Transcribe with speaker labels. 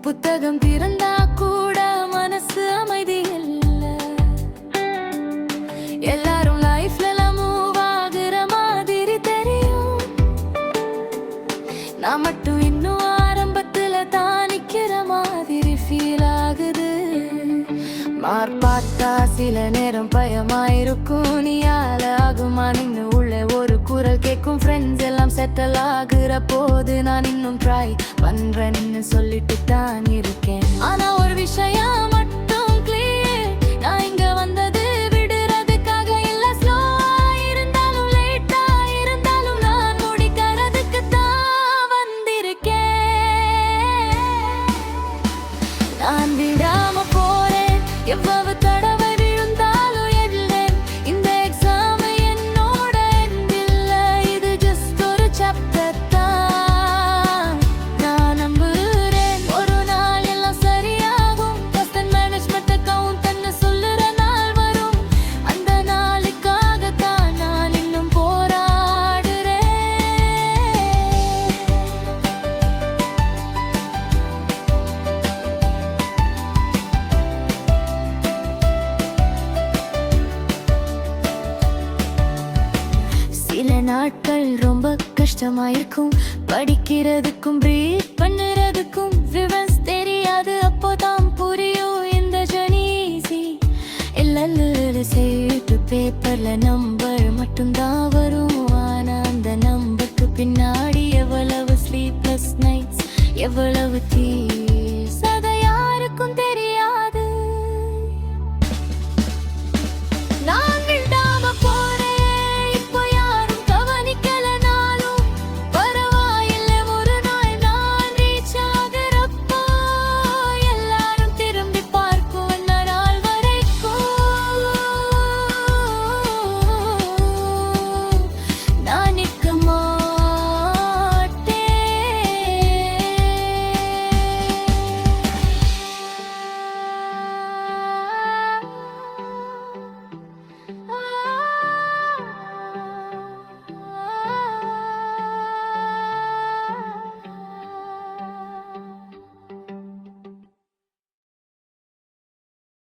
Speaker 1: புத்தகம் திறந்தா கூட மனசு அமைதி இல்ல. எல்லாரும் லைஃப்ல மூவ் ஆகுற மாதிரி தெரியும். நான் மட்டும் இன்னும் ஆரம்பத்துல தான் நிக்கிற மாதிரி ஃபீல் ஆகுது. பார்த்தா சில நேரம் பயமாயிருக்கும், நீ ஆகுமா நின்னு உள்ள ஒரு குரல் கேட்கும். ஃப்ரெண்ட்ஸ் எல்லாம் செட்டில் ஆகுற போது நான் இன்னும் ட்ரை பண்றேன்னு சொல்லிட்டு தான் இருக்கேன். ஆனா ஒரு விஷயம் மட்டும் கிளியர், நான் இங்க வந்தது விடுறதுக்காக இல்ல. ஸ்லோவா இருந்தாலும் லேட்டா இருந்தாலும் நான் முடிக்கிறதுக்கு தான் வந்திருக்கேன். நான் விடாம போறேன், எவ்வளவு தடவை விழுந்தாலும் எழேன். இந்த எக்ஸாம் என்னோட எண்டில்ல, இது ஜஸ்ட் ஒரு சாப்டர் தான். நான் நம்புறேன் ஒரு நாள் எல்லாம் சரியாகும். ஃபர்ஸ்ட் அண்ட் மேனேஜ்மெண்ட் அக்கவுண்ட் சொல்லுற நாள் வரும். அந்த நாளுக்காக தான் நான் இன்னும் போராடுறேன். சில நாட்கள் ரொம்ப கஷ்டமாயிருக்கும், படிக்கிறதுக்கும் பிரீத் பண்ணுறதுக்கும் ரிவர்ஸ் தெரியாது. அப்போதான் புரியும் இந்த ஜர்னி ஈஸி இல்ல. சேட்டு பேப்பர்ல நம்பர் மட்டும்தான் வரும், ஆனா அந்த நம்பருக்கு பின்னாடி எவ்வளவு ஸ்லீப்லெஸ் நைட்ஸ், எவ்வளவு தீஸ், அதை யாருக்கும் தெரியாது.